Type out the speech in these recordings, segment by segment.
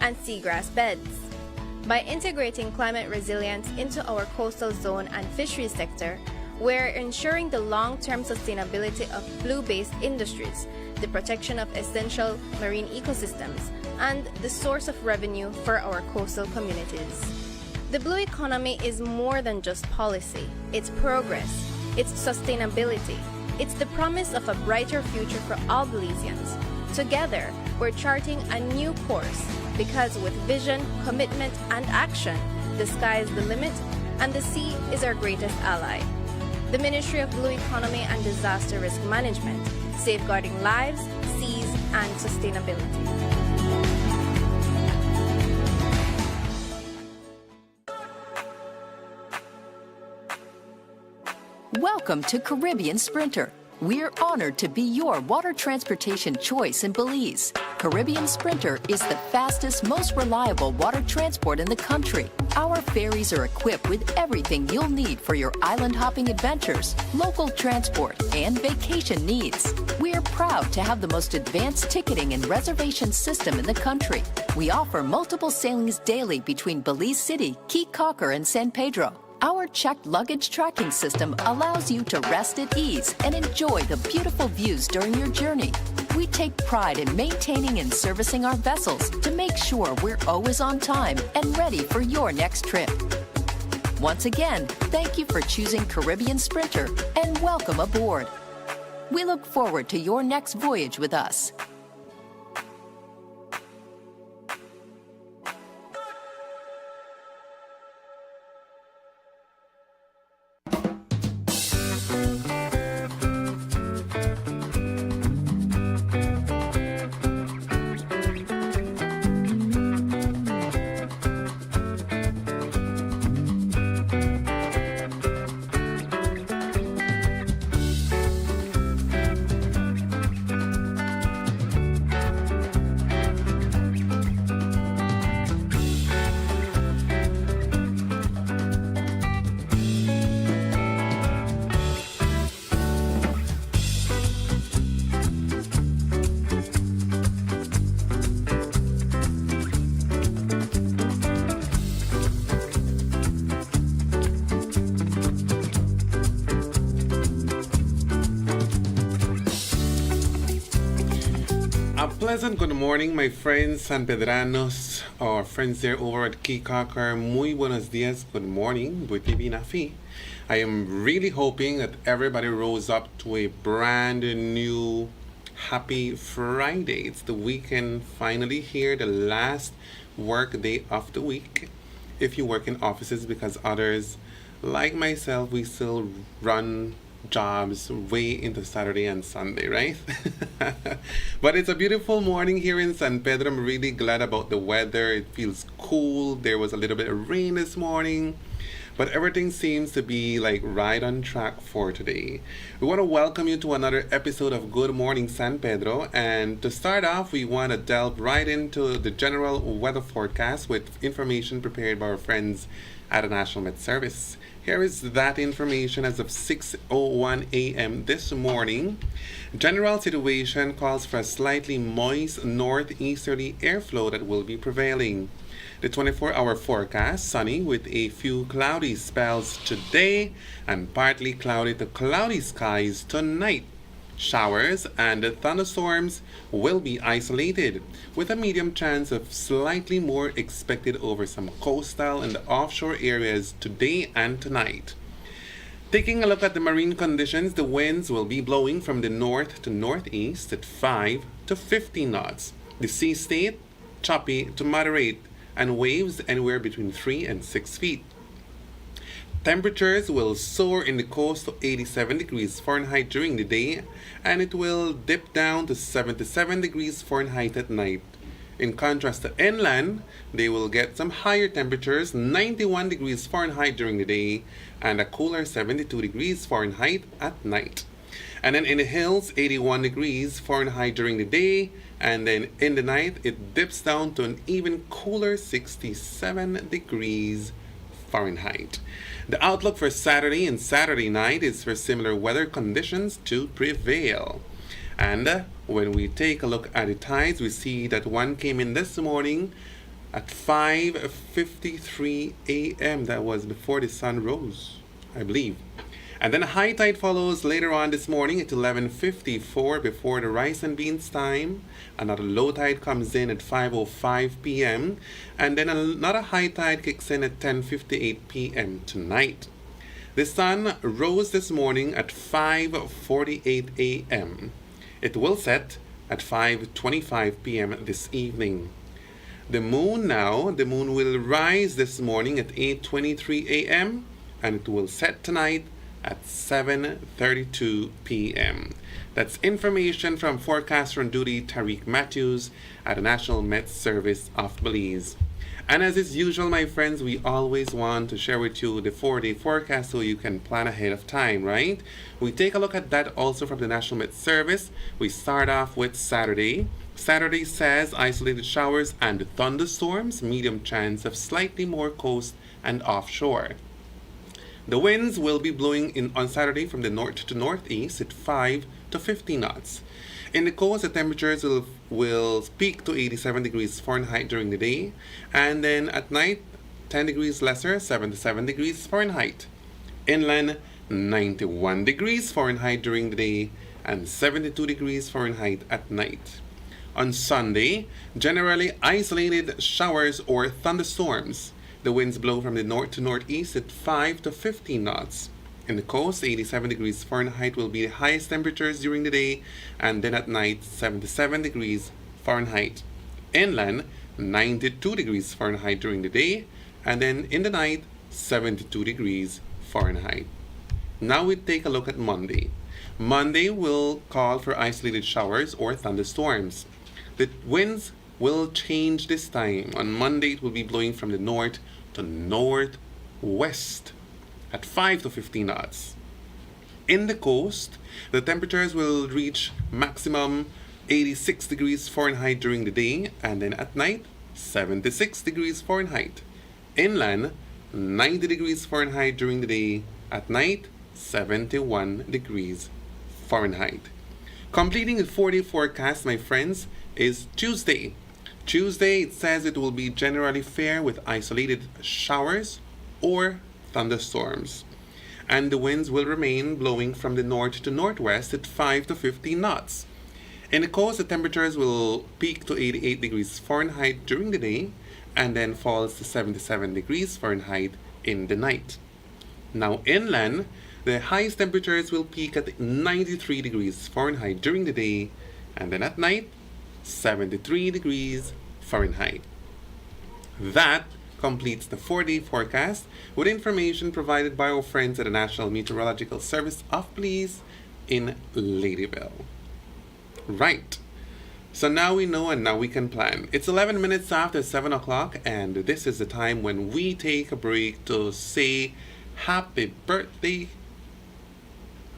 and seagrass beds. By integrating climate resilience into our coastal zone and fisheries sector, we're ensuring the long-term sustainability of blue-based industries, the protection of essential marine ecosystems, and the source of revenue for our coastal communities. The blue economy is more than just policy. It's progress. It's sustainability. It's the promise of a brighter future for all Belizeans. Together, we're charting a new course because with vision, commitment, and action, the sky is the limit and the sea is our greatest ally. The Ministry of Blue Economy and Disaster Risk Management, safeguarding lives, seas, and sustainability. Welcome to Caribbean Sprinter. We're honored to be your water transportation choice in Belize. Caribbean Sprinter is the fastest, most reliable water transport in the country. Our ferries are equipped with everything you'll need for your island hopping adventures, local transport, and vacation needs. We're proud to have the most advanced ticketing and reservation system in the country. We offer multiple sailings daily between Belize City, Cape Cocker, and San Pedro. Our checked luggage tracking system allows you to rest at ease and enjoy the beautiful views during your journey. We take pride in maintaining and servicing our vessels to make sure we're always on time and ready for your next trip. Once again, thank you for choosing Caribbean Sprinter and welcome aboard. We look forward to your next voyage with us. Pleasant good morning, my friends San Pedranos, our friends there over at Cape Cocker. Muy buenos dias, good morning, Nafi. I am really hoping that everybody rose up to a brand new happy Friday. It's the weekend finally here, the last work day of the week. If you work in offices, because others, like myself, we still run jobs way into Saturday and Sunday, right? But it's a beautiful morning here in San Pedro. I'm really glad about the weather. It feels cool. There was a little bit of rain this morning, but everything seems to be like right on track for today. We want to welcome you to another episode of Good Morning San Pedro, and to start off, we want to delve right into the general weather forecast with information prepared by our friends at the National Met Service. Here is that information as of 6:01 a.m. this morning. General situation calls for a slightly moist northeasterly airflow that will be prevailing. The 24-hour forecast, sunny with a few cloudy spells today and partly cloudy to cloudy skies tonight. Showers and thunderstorms will be isolated, with a medium chance of slightly more expected over some coastal and offshore areas today and tonight. Taking a look at the marine conditions, the winds will be blowing from the north to northeast at 5 to 15 knots. The sea state, choppy to moderate, and waves anywhere between 3 and 6 feet. Temperatures will soar in the coast to 87 degrees Fahrenheit during the day, and it will dip down to 77 degrees Fahrenheit at night. In contrast to inland, they will get some higher temperatures, 91 degrees Fahrenheit during the day, and a cooler 72 degrees Fahrenheit at night. And then in the hills, 81 degrees Fahrenheit during the day, and then in the night, it dips down to an even cooler 67 degrees Fahrenheit. The outlook for Saturday and Saturday night is for similar weather conditions to prevail. And when we take a look at the tides, we see that one came in this morning at 5:53 a.m. That was before the sun rose, I believe. And then a high tide follows later on this morning at 11:54 before the rice and beans time. Another low tide comes in at 5:05 p.m. And then another high tide kicks in at 10:58 p.m. tonight. The sun rose this morning at 5:48 a.m. It will set at 5:25 p.m. this evening. The moon will rise this morning at 8:23 a.m. and it will set tonight at 7:32 p.m. That's information from forecaster on duty Tariq Matthews at the National Met Service of Belize. And as is usual, my friends, we always want to share with you the 4-day forecast so you can plan ahead of time, right? We take a look at that also from the National Met Service. We start off with Saturday. Saturday says isolated showers and thunderstorms, medium chance of slightly more coast and offshore. The winds will be blowing on Saturday from the north to northeast at 5 to 15 knots. In the coast, the temperatures will peak to 87 degrees Fahrenheit during the day, and then at night, 10 degrees lesser, 77 degrees Fahrenheit. Inland, 91 degrees Fahrenheit during the day, and 72 degrees Fahrenheit at night. On Sunday, generally isolated showers or thunderstorms. The winds blow from the north to northeast at 5 to 15 knots. In the coast, 87 degrees Fahrenheit will be the highest temperatures during the day, and then at night, 77 degrees Fahrenheit. Inland, 92 degrees Fahrenheit during the day, and then in the night, 72 degrees Fahrenheit. Now we take a look at Monday. Monday will call for isolated showers or thunderstorms. The winds will change this time. On Monday, it will be blowing from the north to northwest at 5 to 15 knots. In the coast, the temperatures will reach maximum 86 degrees Fahrenheit during the day, and then at night, 76 degrees Fahrenheit. Inland, 90 degrees Fahrenheit during the day, at night, 71 degrees Fahrenheit. Completing the 4-day forecast, my friends, is Tuesday. Tuesday, it says it will be generally fair with isolated showers or thunderstorms. And the winds will remain blowing from the north to northwest at 5 to 15 knots. In the coast, the temperatures will peak to 88 degrees Fahrenheit during the day and then falls to 77 degrees Fahrenheit in the night. Now inland, the highest temperatures will peak at 93 degrees Fahrenheit during the day and then at night, 73 degrees Fahrenheit. That completes the 4-day forecast with information provided by our friends at the National Meteorological Service of Belize in Ladyville. Right. So now we know and now we can plan. It's 11 minutes after 7 o'clock and this is the time when we take a break to say happy birthday.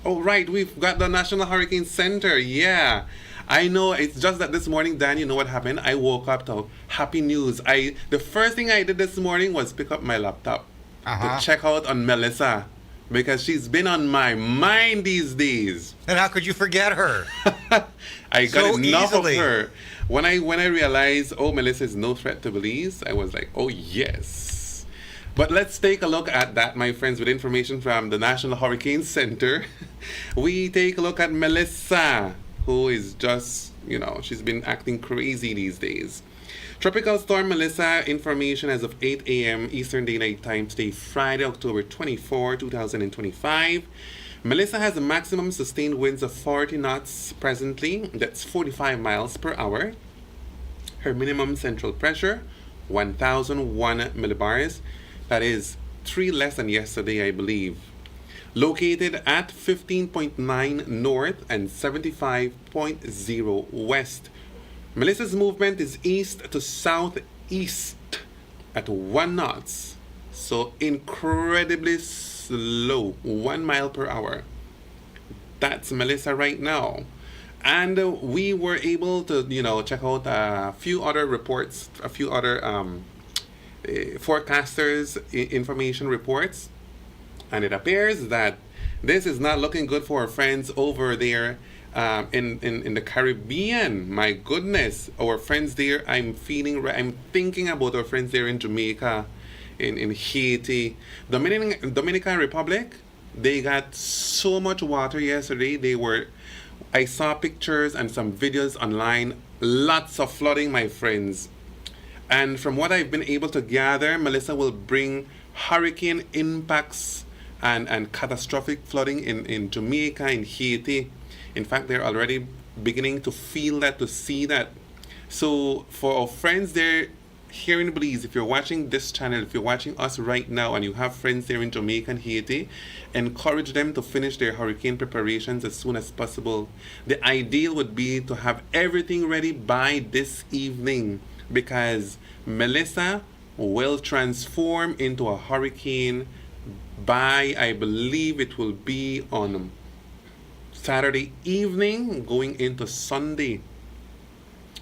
Oh, right. We've got the National Hurricane Center. Yeah. I know, it's just that this morning, Dan, you know what happened? I woke up to happy news. The first thing I did this morning was pick up my laptop to check out on Melissa because she's been on my mind these days. And how could you forget her? I got so enough easily. of her. When I realized, oh, Melissa is no threat to Belize, I was like, oh, yes. But let's take a look at that, my friends, with information from the National Hurricane Center. We take a look at Melissa, who is just, she's been acting crazy these days. Tropical Storm Melissa, information as of 8 a.m. Eastern Daylight Time today, Friday, October 24, 2025. Melissa has a maximum sustained winds of 40 knots presently. That's 45 miles per hour. Her minimum central pressure, 1,001 millibars. That is 3 less than yesterday, I believe. Located at 15.9 north and 75.0 west. Melissa's movement is east to southeast at 1 knots. So incredibly slow, 1 mile per hour. That's Melissa right now. And we were able to, check out a few other reports, a few other forecasters' information reports. And it appears that this is not looking good for our friends over there in the Caribbean. My goodness, our friends there. I'm thinking about our friends there in Jamaica, in Haiti, Dominican Republic. They got so much water yesterday. I saw pictures and some videos online. Lots of flooding, my friends. And from what I've been able to gather, Melissa will bring hurricane impacts and catastrophic flooding in Jamaica, in Haiti. In fact, they're already beginning to feel that, to see that. So for our friends there here in Belize, if you're watching this channel, if you're watching us right now and you have friends there in Jamaica and Haiti, encourage them to finish their hurricane preparations as soon as possible. The ideal would be to have everything ready by this evening, because Melissa will transform into a hurricane by, I believe it will be on Saturday evening going into Sunday.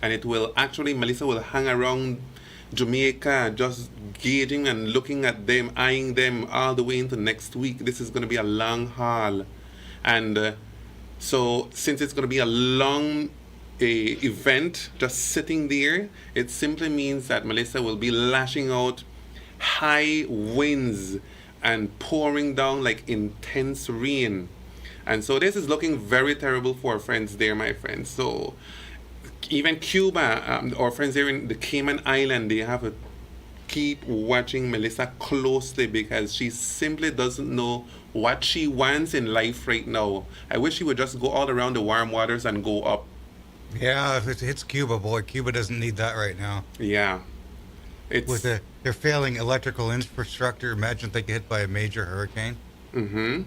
And it will actually, Melissa will hang around Jamaica just gauging and looking at them, eyeing them all the way into next week. This is going to be a long haul. And so since it's going to be a long event just sitting there, it simply means that Melissa will be lashing out high winds and pouring down like intense rain. And so this is looking very terrible for our friends there, my friends. So even Cuba, our friends there in the Cayman Island, they have to keep watching Melissa closely, because she simply doesn't know what she wants in life right now. I wish she would just go all around the warm waters and go up. Yeah, if it hits Cuba, boy, Cuba doesn't need that right now. Yeah. With their failing electrical infrastructure, imagine if they get hit by a major hurricane. Mm-hmm.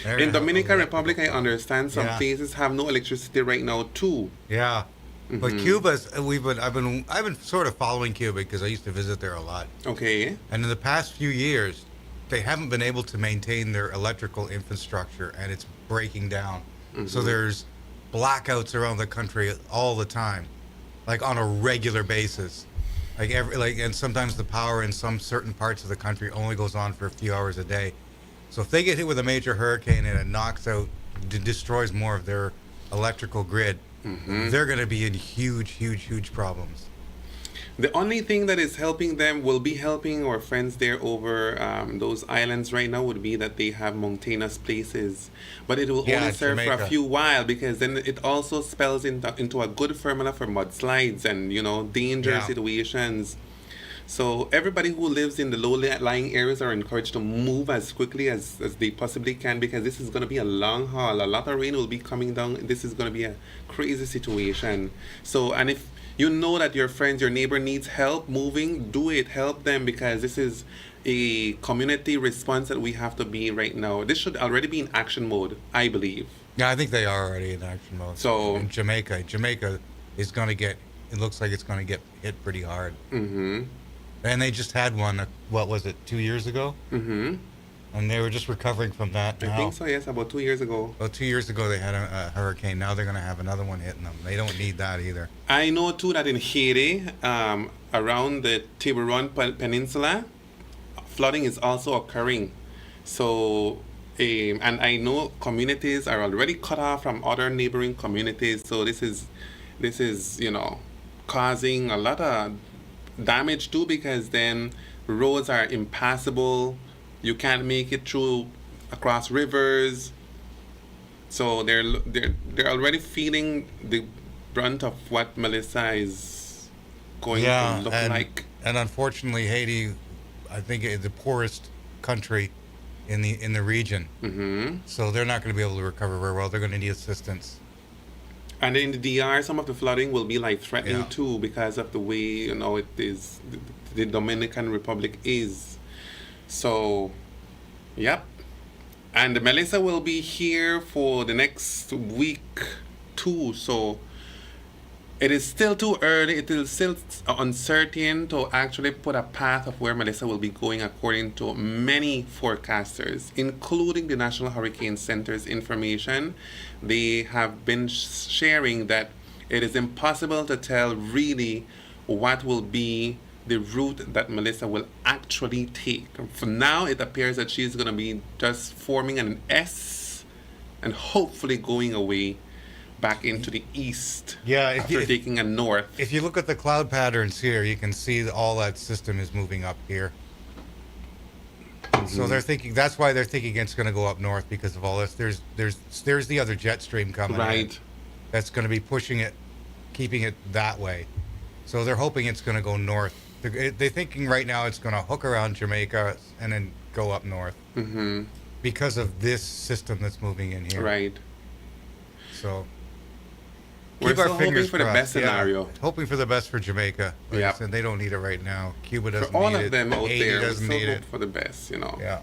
In Dominican Republic, I understand some places have no electricity right now too. Yeah. But Cuba's, I've been sort of following Cuba because I used to visit there a lot. Okay. And in the past few years, they haven't been able to maintain their electrical infrastructure, and it's breaking down. So there's blackouts around the country all the time, like on a regular basis. And sometimes the power in some certain parts of the country only goes on for a few hours a day. So if they get hit with a major hurricane and it knocks out, destroys more of their electrical grid, they're going to be in huge problems. The only thing that is helping them, will be helping our friends there over those islands right now, would be that they have mountainous places. But it will only serve Jamaica. for a few while, because then it also spells into a good formula for mudslides and, dangerous situations. So everybody who lives in the low-lying areas are encouraged to move as quickly as they possibly can, because this is going to be a long haul. A lot of rain will be coming down. This is going to be a crazy situation. So, and if you know that your friends, your neighbor needs help moving, do it. Help them, because this is a community response that we have to be right now. This should already be in action mode, I believe. Yeah, I think they are already in action mode. So in Jamaica is going to get, it looks like it's going to get hit pretty hard. And they just had one, what was it, 2 years ago? And they were just recovering from that now. I think so, yes, about 2 years ago. Well, 2 years ago they had a hurricane. Now they're going to have another one hitting them. They don't need that either. I know, too, that in Haiti, around the Tiburon Peninsula, flooding is also occurring. So, and I know communities are already cut off from other neighboring communities. So this is, causing a lot of damage too, because then roads are impassable. You can't make it through across rivers. So they're already feeling the brunt of what Melissa is going to look like. And unfortunately, Haiti, I think, is the poorest country in the region. So they're not going to be able to recover very well. They're going to need assistance. And in the DR, some of the flooding will be life-threatening too, because of the way it is. The Dominican Republic is. So, yep. And Melissa will be here for the next week too. So it is still too early. It is still uncertain to actually put a path of where Melissa will be going, according to many forecasters, including the National Hurricane Center's information. They have been sharing that it is impossible to tell really what will be the route that Melissa will actually take. For now, it appears that she's going to be just forming an S and hopefully going away. back into the east. Yeah, after taking a north. If you look at the cloud patterns here, you can see that all that system is moving up here. So they're thinking that's why they're thinking it's going to go up north because of all this. There's the other jet stream coming in. That's going to be pushing it, keeping it that way. So they're hoping it's going to go north. They're thinking right now it's going to hook around Jamaica and then go up north because of this system that's moving in here. Right. So we're still hoping for the best scenario. Yeah, hoping for the best for Jamaica. Like I said, they don't need it right now. Cuba doesn't need it. For all of them out Haiti there, doesn't we need still it. hope for the best, you know. Yeah.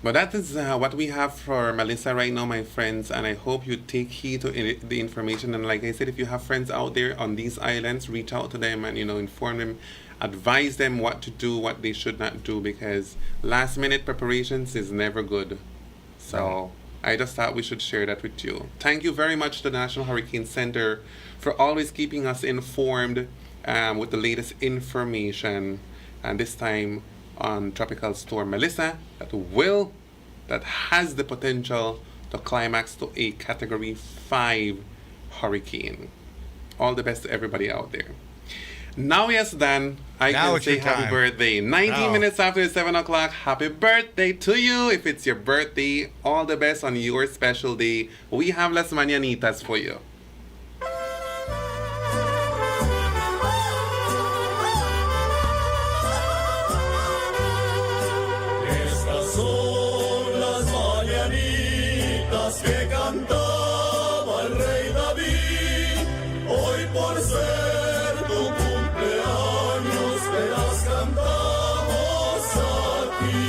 But that is what we have for Melissa right now, my friends, and I hope you take heed to the information. And like I said, if you have friends out there on these islands, reach out to them and, you know, inform them, advise them what to do, what they should not do, because last minute preparations is never good. So I just thought we should share that with you. Thank you very much to the National Hurricane Center for always keeping us informed with the latest information. And this time on Tropical Storm Melissa, that has the potential to climax to a Category 5 hurricane. All the best to everybody out there. Now, yes, Dan, I can say happy birthday. 19 minutes after 7 o'clock, happy birthday to you. If it's your birthday, all the best on your special day. We have Las Mañanitas for you. Que cantaba el rey David, hoy por ser tu cumpleaños te las cantamos aquí.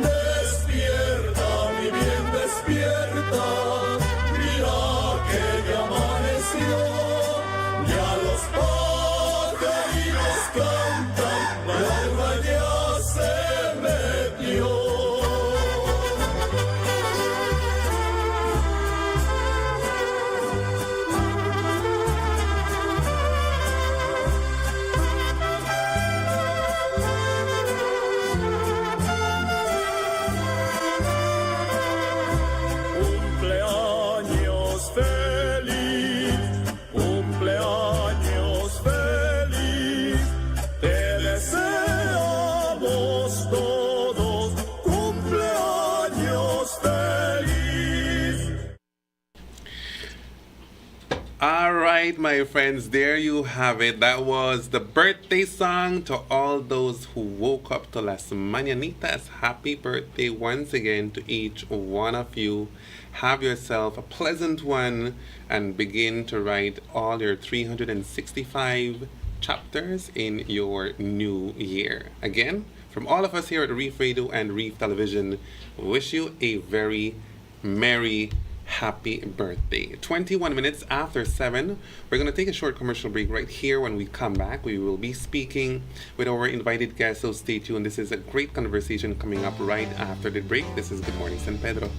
Despierta, mi bien, despierta, mira que ya amaneció, ya los pajaritos cantan, la alba ya se metió. My friends, there you have it. That was the birthday song to all those who woke up to Las Mañanitas. Happy birthday once again to each one of you. Have yourself a pleasant one and begin to write all your 365 chapters in your new year. Again, from all of us here at Reef Radio and Reef Television, wish you a very merry happy birthday. 21 minutes after 7. We're going to take a short commercial break right here. When we come back, we will be speaking with our invited guest, so stay tuned. This is a great conversation coming up right after the break. This is Good Morning San Pedro.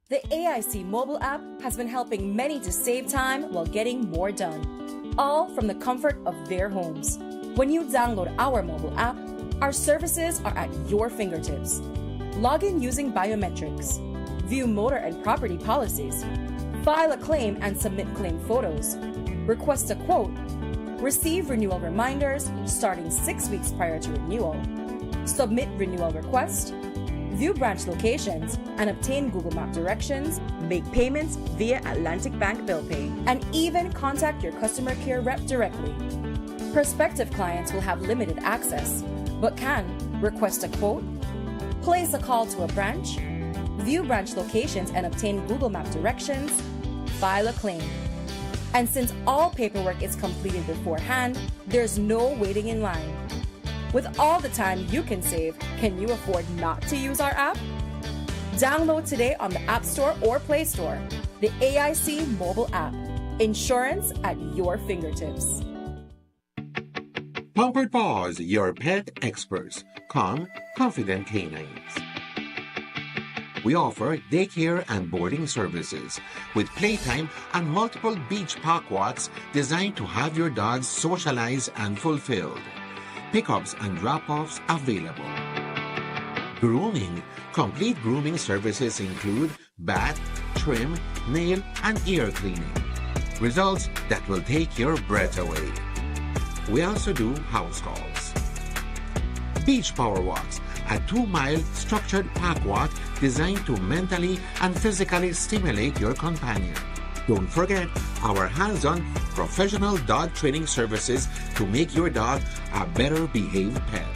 The AIC mobile app has been helping many to save time while getting more done, all from the comfort of their homes. When you download our mobile app, our services are at your fingertips. Log in using biometrics, view motor and property policies, file a claim and submit claim photos, request a quote, receive renewal reminders starting 6 weeks prior to renewal, submit renewal request, view branch locations, and obtain Google Map directions, make payments via Atlantic Bank Bill Pay, and even contact your customer care rep directly. Prospective clients will have limited access, but can request a quote, place a call to a branch, view branch locations and obtain Google Map directions, file a claim. And since all paperwork is completed beforehand, there's no waiting in line. With all the time you can save, can you afford not to use our app? Download today on the App Store or Play Store. The AIC mobile app. Insurance at your fingertips. Pampered Paws, your pet experts. Calm, confident canines. We offer daycare and boarding services with playtime and multiple beach park walks designed to have your dogs socialize and fulfilled. Pickups and drop-offs available. Grooming. Complete grooming services include bath, trim, nail, and ear cleaning. Results that will take your breath away. We also do house calls. Beach Power Walks, a 2-mile structured park walk designed to mentally and physically stimulate your companion. Don't forget our hands-on professional dog training services to make your dog a better behaved pet.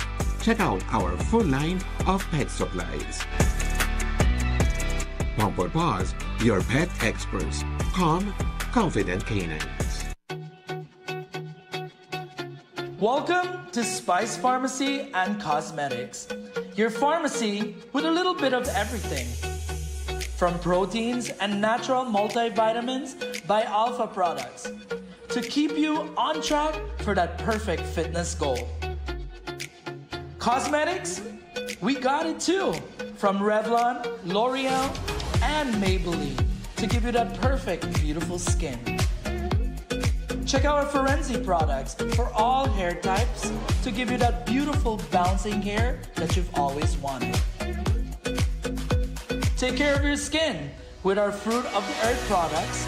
Check out our full line of pet supplies. Pampered Paws, your pet experts. Calm, confident canines. Welcome to Spice Pharmacy and Cosmetics, your pharmacy with a little bit of everything. From proteins and natural multivitamins by Alpha Products to keep you on track for that perfect fitness goal. Cosmetics, we got it too. From Revlon, L'Oreal, and Maybelline to give you that perfect, beautiful skin. Check out our Forensi products for all hair types to give you that beautiful bouncing hair that you've always wanted. Take care of your skin with our Fruit of the Earth products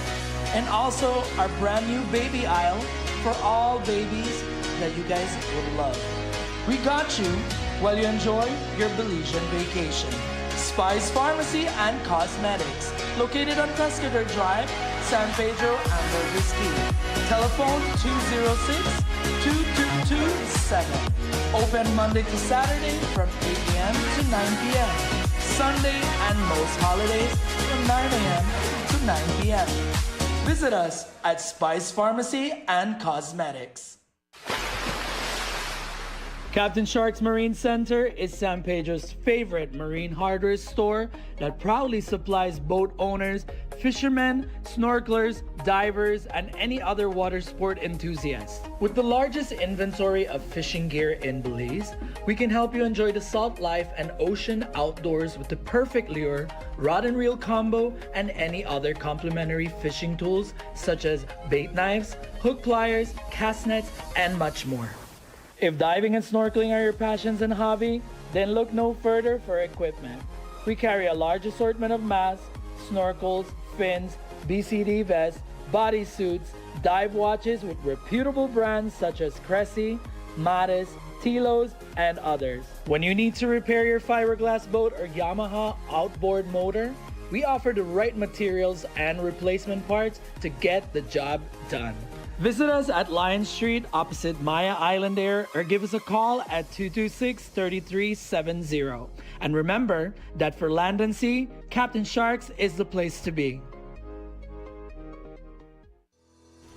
and also our brand new baby aisle for all babies that you guys would love. We got you while you enjoy your Belizean vacation. Spice Pharmacy and Cosmetics, located on Pescador Drive, San Pedro, and Whiskey. Telephone 206-2227. Open Monday to Saturday from 8 a.m. to 9 p.m. Sunday and most holidays from 9 a.m. to 9 p.m. Visit us at Spice Pharmacy and Cosmetics. Captain Shark's Marine Center is San Pedro's favorite marine hardware store that proudly supplies boat owners, fishermen, snorkelers, divers, and any other water sport enthusiasts. With the largest inventory of fishing gear in Belize, we can help you enjoy the salt life and ocean outdoors with the perfect lure, rod and reel combo, and any other complimentary fishing tools such as bait knives, hook pliers, cast nets, and much more. If diving and snorkeling are your passions and hobby, then look no further for equipment. We carry a large assortment of masks, snorkels, fins, BCD vests, bodysuits, dive watches with reputable brands such as Cressy, Mattis, Tilos, and others. When you need to repair your fiberglass boat or Yamaha outboard motor, we offer the right materials and replacement parts to get the job done. Visit us at Lion Street opposite Maya Island Air or give us a call at 226-3370. And remember that for land and sea, Captain Sharks is the place to be.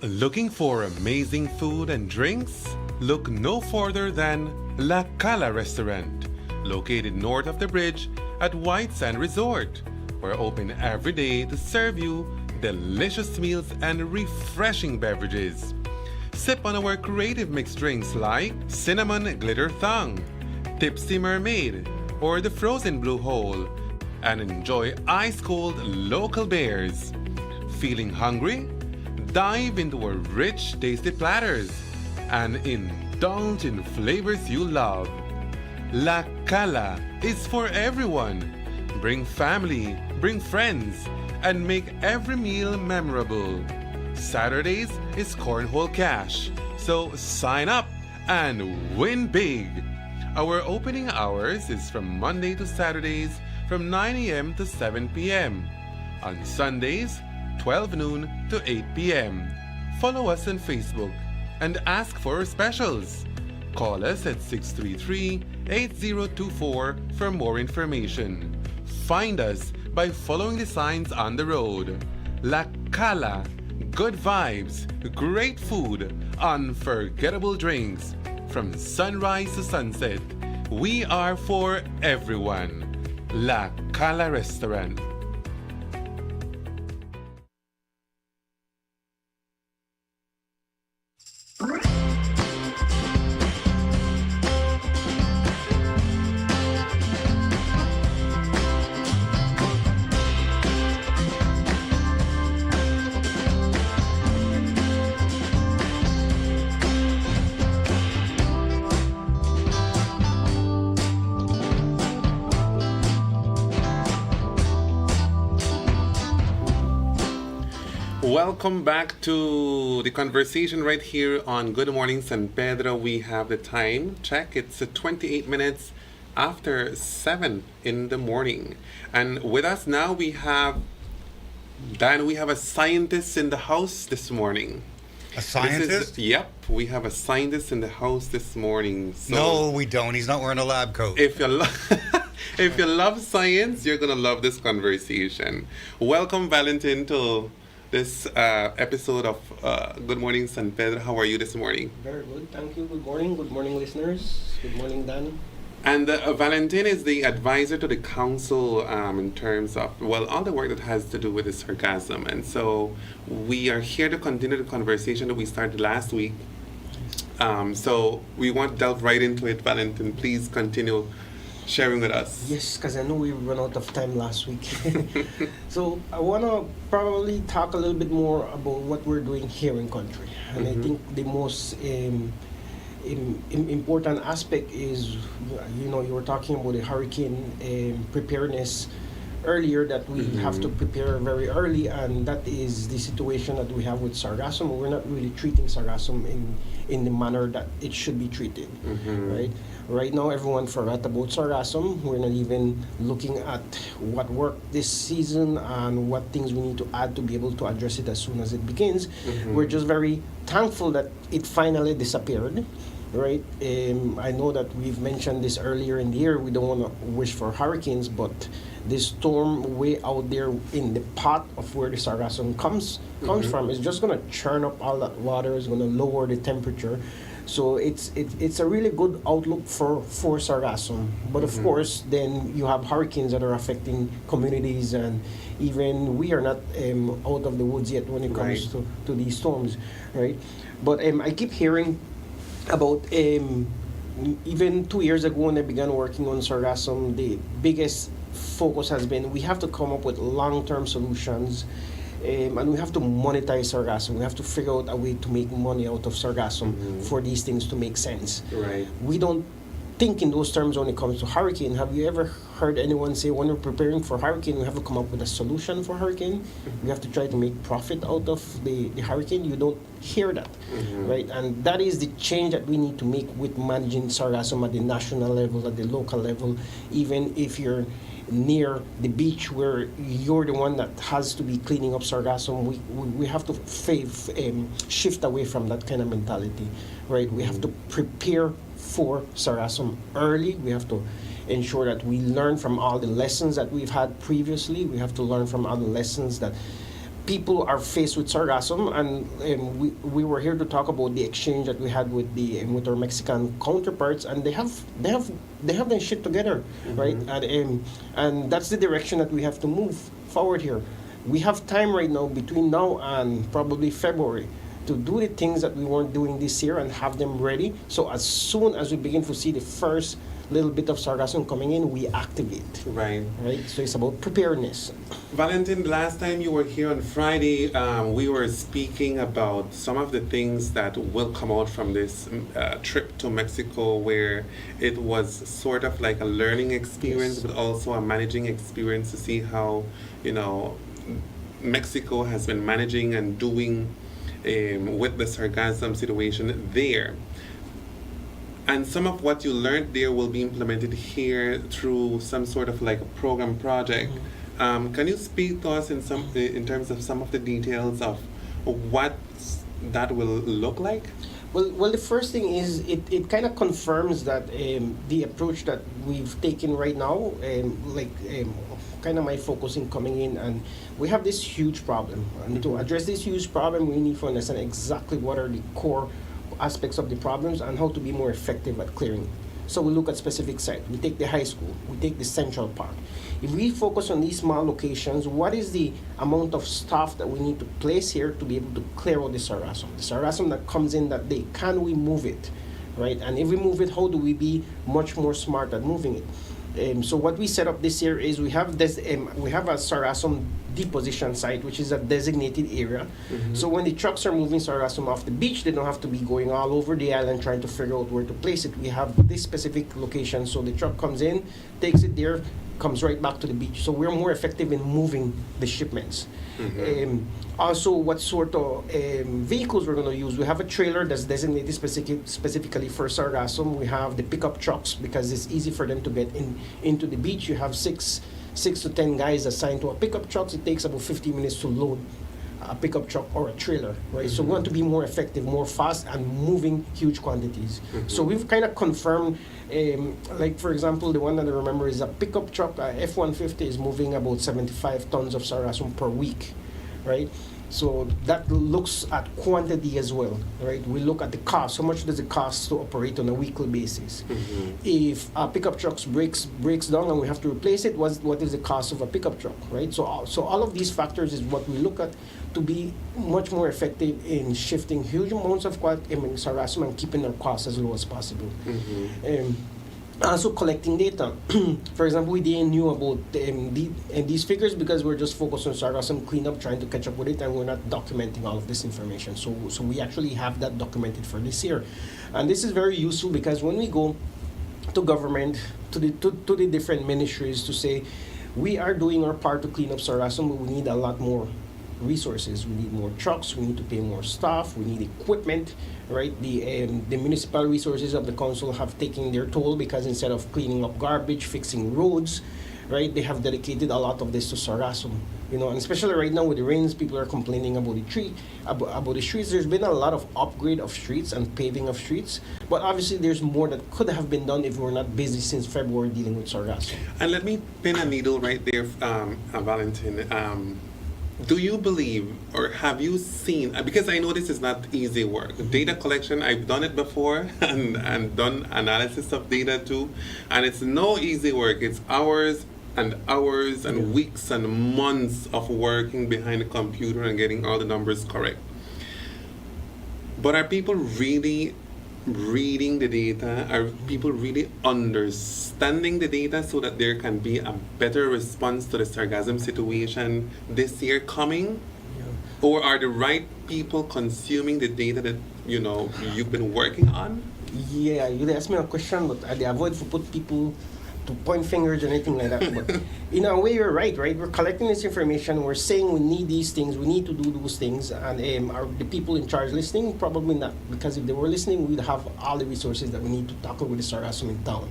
Looking for amazing food and drinks? Look no further than La Cala Restaurant, located north of the bridge at White Sand Resort. We're open every day to serve you delicious meals and refreshing beverages. Sip on our creative mixed drinks like Cinnamon Glitter Thang, Tipsy Mermaid, or the Frozen Blue Hole, and enjoy ice-cold local beers. Feeling hungry? Dive into our rich, tasty platters and indulge in flavors you love. La Cala is for everyone. Bring family, bring friends, and make every meal memorable. Saturdays is Cornhole Cash, so sign up and win big. Our opening hours is from Monday to Saturdays from 9 a.m. to 7 p.m. On Sundays, 12 noon to 8 p.m. Follow us on Facebook and ask for our specials. Call us at 633-8024 for more information. Find us by following the signs on the road. La Cala, good vibes, great food, unforgettable drinks. From sunrise to sunset, we are for everyone. La Cala Restaurant. Welcome back to the conversation right here on Good Morning San Pedro. We have the time check. It's 28 minutes after 7 in the morning. And with us now we have Dan, we have a scientist in the house this morning. A scientist? Yep, we have a scientist in the house this morning. So No, we don't. He's not wearing a lab coat. if you if you love science, you're gonna love this conversation. Welcome, Valentin, to this episode of Good Morning San Pedro. How are you this morning? Very good, thank you. Good morning, listeners. Good morning, Dan. And Valentin is the advisor to the council in terms of, well, all the work that has to do with the sargassum. And so we are here to continue the conversation that we started last week. So we want to delve right into it. Valentin, please continue sharing with us. Yes, because I know we ran out of time last week. So I want to probably talk a little bit more about what we're doing here in country. And I think the most important aspect is, you were talking about the hurricane preparedness earlier, that we have to prepare very early, and that is the situation that we have with sargassum. We're not really treating sargassum in the manner that it should be treated, right? Right now, everyone forgot about sargassum. We're not even looking at what worked this season and what things we need to add to be able to address it as soon as it begins. We're just very thankful that it finally disappeared, right? I know that we've mentioned this earlier in the year. We don't want to wish for hurricanes, but this storm way out there in the pot of where the sargassum comes from is just going to churn up all that water. It's going to lower the temperature. So it's a really good outlook for sargassum. But of course, then you have hurricanes that are affecting communities, and even we are not out of the woods yet when it comes to these storms, right? But I keep hearing about even 2 years ago when I began working on sargassum, the biggest focus has been we have to come up with long-term solutions. And we have to monetize sargassum. We have to figure out a way to make money out of sargassum for these things to make sense. Right. We don't think in those terms when it comes to hurricane. Have you ever heard anyone say, when we're preparing for hurricane, we have to come up with a solution for hurricane? We have to try to make profit out of the hurricane? You don't hear that, right? And that is the change that we need to make with managing sargassum at the national level, at the local level, even if you're near the beach where you're the one that has to be cleaning up sargassum. We have to shift away from that kind of mentality, right? We have to prepare for sargassum early. We have to ensure that we learn from all the lessons that we've had previously. We have to learn from all the lessons that people are faced with sargassum, and we were here to talk about the exchange that we had with our Mexican counterparts, and they have their shit together, right? And that's the direction that we have to move forward here. We have time right now between now and probably February to do the things that we weren't doing this year and have them ready. So as soon as we begin to see the first little bit of sargassum coming in, we activate. Right. Right. So it's about preparedness. Valentin, last time you were here on Friday, we were speaking about some of the things that will come out from this trip to Mexico, where it was sort of like a learning experience, but also a managing experience to see how, Mexico has been managing and doing with the sargassum situation there. And some of what you learned there will be implemented here through some sort of like a program project. Can you speak to us in terms of some of the details of what that will look like? Well, the first thing is it kind of confirms that the approach that we've taken right now, kind of my focus in coming in, and we have this huge problem. And to address this huge problem, we need to understand exactly what are the core aspects of the problems and how to be more effective at clearing. So we look at specific sites. We take the high school. We take the Central Park. If we focus on these small locations, what is the amount of staff that we need to place here to be able to clear out the sargassum? The sargassum that comes in that day, can we move it, right? And if we move it, how do we be much more smart at moving it? So what we set up this year is we have a sargassum deposition site, which is a designated area. So when the trucks are moving sargassum off the beach, they don't have to be going all over the island trying to figure out where to place it. We have this specific location, so the truck comes in, takes it there, comes right back to the beach. So we're more effective in moving the shipments. Also, what sort of vehicles we're going to use. We have a trailer that's designated specifically for sargassum. We have the pickup trucks because it's easy for them to get into the beach. You have six to 10 guys assigned to a pickup truck. It takes about 50 minutes to load a pickup truck or a trailer, right? So we want to be more effective, more fast, and moving huge quantities. So we've kind of confirmed, like for example, the one that I remember is a pickup truck, F-150 is moving about 75 tons of sargassum per week, right? So that looks at quantity as well, right? We look at the cost. How much does it cost to operate on a weekly basis? If a pickup truck breaks down and we have to replace it, what is the cost of a pickup truck, right? So all of these factors is what we look at to be much more effective in shifting huge amounts of sargassum and keeping our costs as low as possible. Also collecting data. For example, we didn't knew about these figures because we're just focused on sargassum cleanup, trying to catch up with it, and we're not documenting all of this information. So we actually have that documented for this year. And this is very useful because when we go to government, to the different ministries to say, we are doing our part to clean up sargassum, but we need a lot more resources. We need more trucks, we need to pay more staff, we need equipment, right? The municipal resources of the council have taken their toll because instead of cleaning up garbage, fixing roads, right, they have dedicated a lot of this to sargassum, and especially right now with the rains, people are complaining about the streets. There's been a lot of upgrade of streets and paving of streets, but obviously there's more that could have been done if we were not busy since February dealing with sargassum. And let me pin a needle right there, Valentin. Do you believe, or have you seen, because I know this is not easy work, data collection, I've done it before and done analysis of data too, and it's no easy work. It's hours and hours and weeks and months of working behind a computer and getting all the numbers correct. But are people really reading the data? Are people really understanding the data so that there can be a better response to the sargassum situation this year coming? Or are the right people consuming the data that you've been working on? Yeah, you asked me a question, but I avoid to put people to point fingers or anything like that. But in a way, you're right? We're collecting this information. We're saying we need these things. We need to do those things. And are the people in charge listening? Probably not, because if they were listening, we'd have all the resources that we need to tackle with the sargassum in town,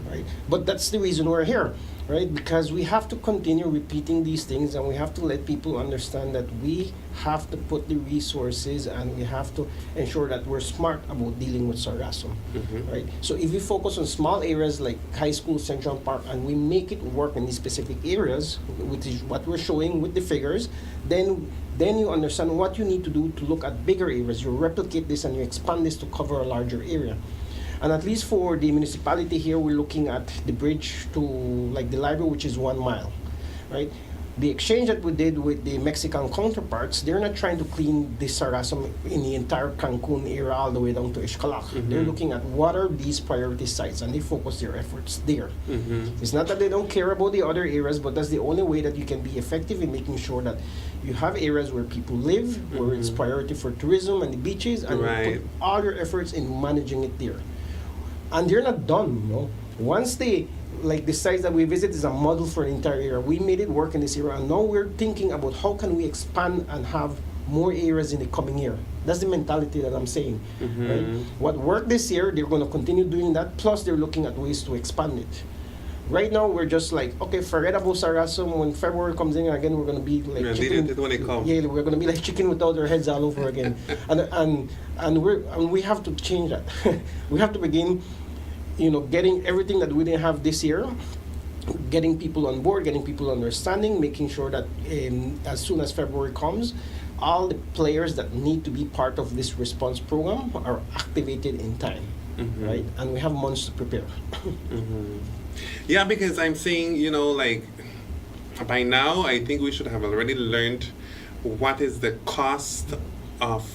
right? But that's the reason we're here, right? Because we have to continue repeating these things, and we have to let people understand that we have to put the resources and we have to ensure that we're smart about dealing with sargassum, right? So if we focus on small areas like high school, Central Park, and we make it work in these specific areas, which is what we're showing with the figures, then you understand what you need to do to look at bigger areas. You replicate this and you expand this to cover a larger area. And at least for the municipality here, we're looking at the bridge to like the library, which is 1 mile, right? The exchange that we did with the Mexican counterparts, they're not trying to clean the sargassum in the entire Cancun area all the way down to Xcalac. They're looking at what are these priority sites, and they focus their efforts there. It's not that they don't care about the other areas, but that's the only way that you can be effective in making sure that you have areas where people live, where it's priority for tourism and the beaches, and you put all your efforts in managing it there. And they're not done, Once they, like the sites that we visit is a model for the entire area. We made it work in this area, and now we're thinking about how can we expand and have more areas in the coming year. That's the mentality that I'm saying. Right? What worked this year, they're going to continue doing that, plus they're looking at ways to expand it. Right now, we're just like, okay, forget about sargassum. When February comes in again, we're going to be like chicken. Yeah, we're going to be like chicken without our heads all over again. and we have to change that. We have to begin getting everything that we didn't have this year, getting people on board, getting people understanding, making sure that as soon as February comes, all the players that need to be part of this response program are activated in time, right? And we have months to prepare. Yeah, because I'm saying, like, by now, I think we should have already learned what is the cost of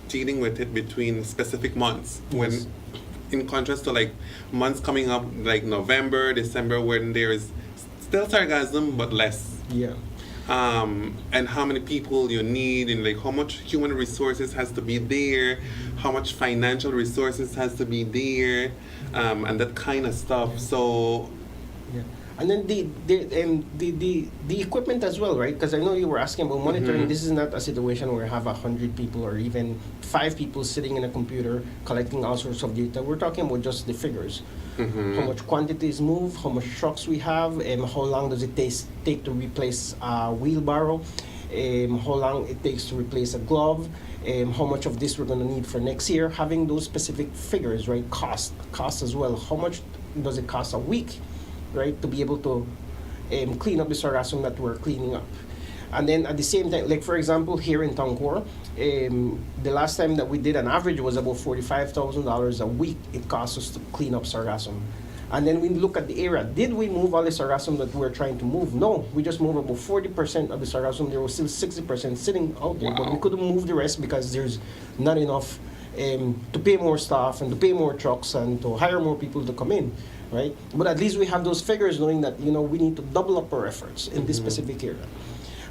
dealing with it between specific months. When in contrast to like months coming up like November, December, when there is still sargassum but less. Yeah. And how many people you need, and like how much human resources has to be there, how much financial resources has to be there, and that kind of stuff. So And then the equipment as well, right? Because I know you were asking about monitoring. This is not a situation where you have 100 people or even 5 people sitting in a computer collecting all sorts of data. We're talking about just the figures. How much quantities move, how much trucks we have, how long does it take to replace a wheelbarrow, how long it takes to replace a glove, how much of this we're going to need for next year. Having those specific figures, right? Cost as well. How much does it cost a week, right, to be able to clean up the sargassum that we're cleaning up? And then at the same time, like for example, here in Tancor, the last time that we did an average was about $45,000 a week it cost us to clean up sargassum. And then we look at the area. Did we move all the sargassum that we're trying to move? No, we just moved about 40% of the sargassum. There was still 60% sitting out there, but we couldn't move the rest because there's not enough to pay more staff and to pay more trucks and to hire more people to come in, right? But at least we have those figures knowing that, we need to double up our efforts in this specific area.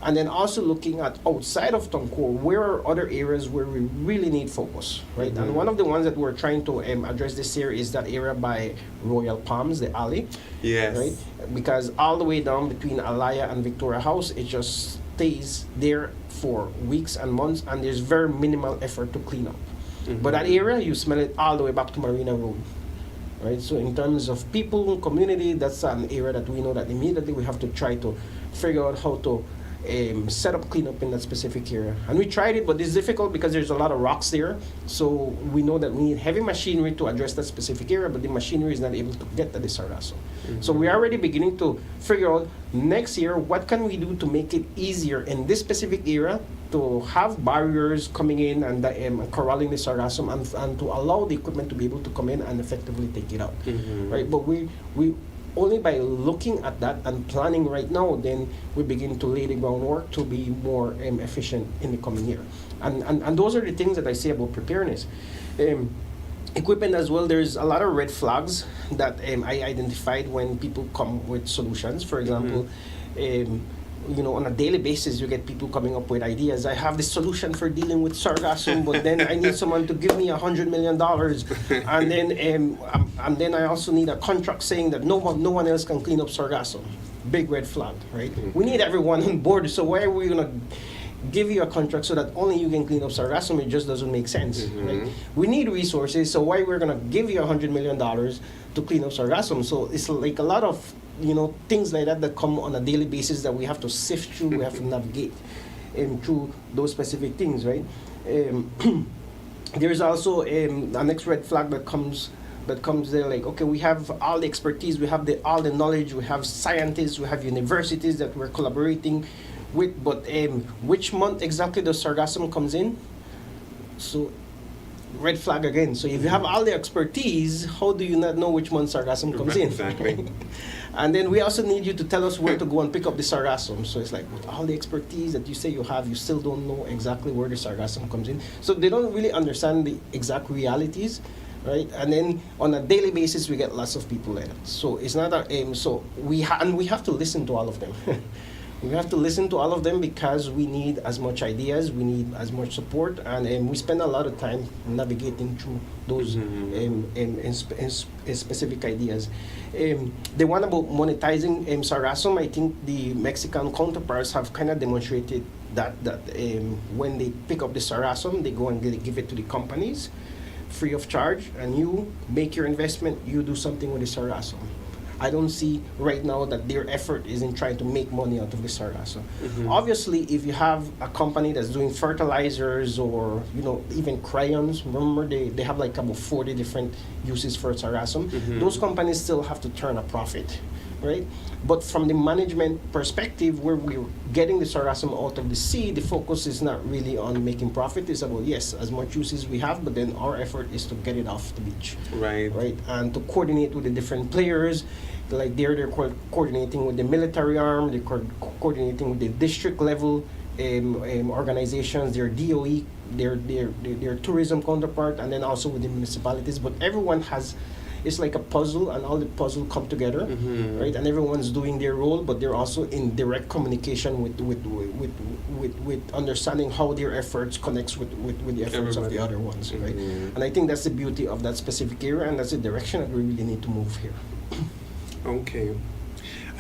And then also looking at outside of Tancor, where are other areas where we really need focus, right? And one of the ones that we're trying to address this year is that area by Royal Palms, the alley. Yes. Right? Because all the way down between Alaya and Victoria House, it just stays there for weeks and months, and there's very minimal effort to clean up. But that area, you smell it all the way back to Marina Road. Right? So in terms of people, community, that's an area that we know that immediately we have to try to figure out how to set up cleanup in that specific area. And we tried it, but it's difficult because there's a lot of rocks there. So we know that we need heavy machinery to address that specific area, but the machinery is not able to get to the sargassum. So we're already beginning to figure out next year what can we do to make it easier in this specific area to have barriers coming in and corralling the sargassum and to allow the equipment to be able to come in and effectively take it out. Right? But we only by looking at that and planning right now, then we begin to lay the groundwork to be more efficient in the coming year. And those are the things that I say about preparedness. Equipment as well, there's a lot of red flags that I identified when people come with solutions. For example, on a daily basis, you get people coming up with ideas. I have this solution for dealing with sargassum, but then I need someone to give me $100 million, and then I also need a contract saying that no one else can clean up sargassum. Big red flag, right? We need everyone on board. So why are we gonna give you a contract so that only you can clean up sargassum? It just doesn't make sense, right? We need resources, so why we're gonna give you $100 million to clean up sargassum? So it's like a lot of things like that come on a daily basis that we have to sift through, we have to navigate through those specific things, right? There's also a next red flag that comes there, like, okay, we have all the expertise, we have all the knowledge, we have scientists, we have universities that we're collaborating with, but which month exactly the sargassum comes in? So red flag again. So if you have all the expertise, how do you not know which month sargassum comes in? Exactly. And then we also need you to tell us where to go and pick up the sargassum. So it's like, with all the expertise that you say you have, you still don't know exactly where the sargassum comes in. So they don't really understand the exact realities, right? And then on a daily basis, we get lots of people like that. So it's not our aim. So we have to listen to all of them. We have to listen to all of them because we need as much ideas, we need as much support, and we spend a lot of time navigating through those specific ideas. The one about monetizing sargassum, I think the Mexican counterparts have kind of demonstrated that when they pick up the sargassum, they go and give it to the companies free of charge, and you make your investment, you do something with the sargassum. I don't see right now that their effort is in trying to make money out of the sargassum. Obviously, if you have a company that's doing fertilizers or even crayons, remember they have like about 40 different uses for sargassum. Those companies still have to turn a profit, right? But from the management perspective, where we're getting the sargassum out of the sea, the focus is not really on making profit. It's about, yes, as much uses we have, but then our effort is to get it off the beach. Right. And to coordinate with the different players. Like they're coordinating with the military arm, they're coordinating with the district level organizations, their DOE, their tourism counterpart, and then also with the municipalities. But everyone it's like a puzzle, and all the puzzle come together, right? And everyone's doing their role, but they're also in direct communication with understanding how their efforts connects with the efforts of the other ones, right? And I think that's the beauty of that specific area, and that's the direction that we really need to move here. Okay.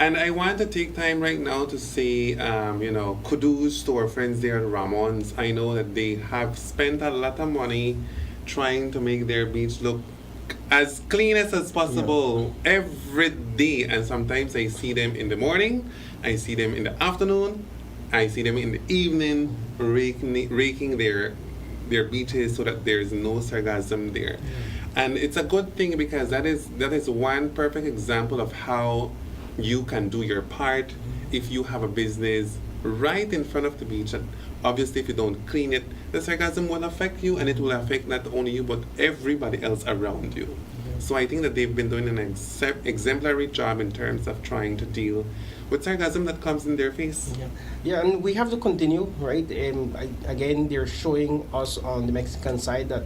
And I want to take time right now to say, kudos to our friends there at Ramon's. I know that they have spent a lot of money trying to make their beach look as clean as possible every day. And sometimes I see them in the morning, I see them in the afternoon, I see them in the evening raking their beaches so that there's no sargassum there. And it's a good thing because that is one perfect example of how you can do your part if you have a business right in front of the beach. And obviously, if you don't clean it, the sargassum will affect you, and it will affect not only you but everybody else around you. So I think that they've been doing an exemplary job in terms of trying to deal with sargassum that comes in their face. Yeah, and we have to continue, right? Again, they're showing us on the Mexican side that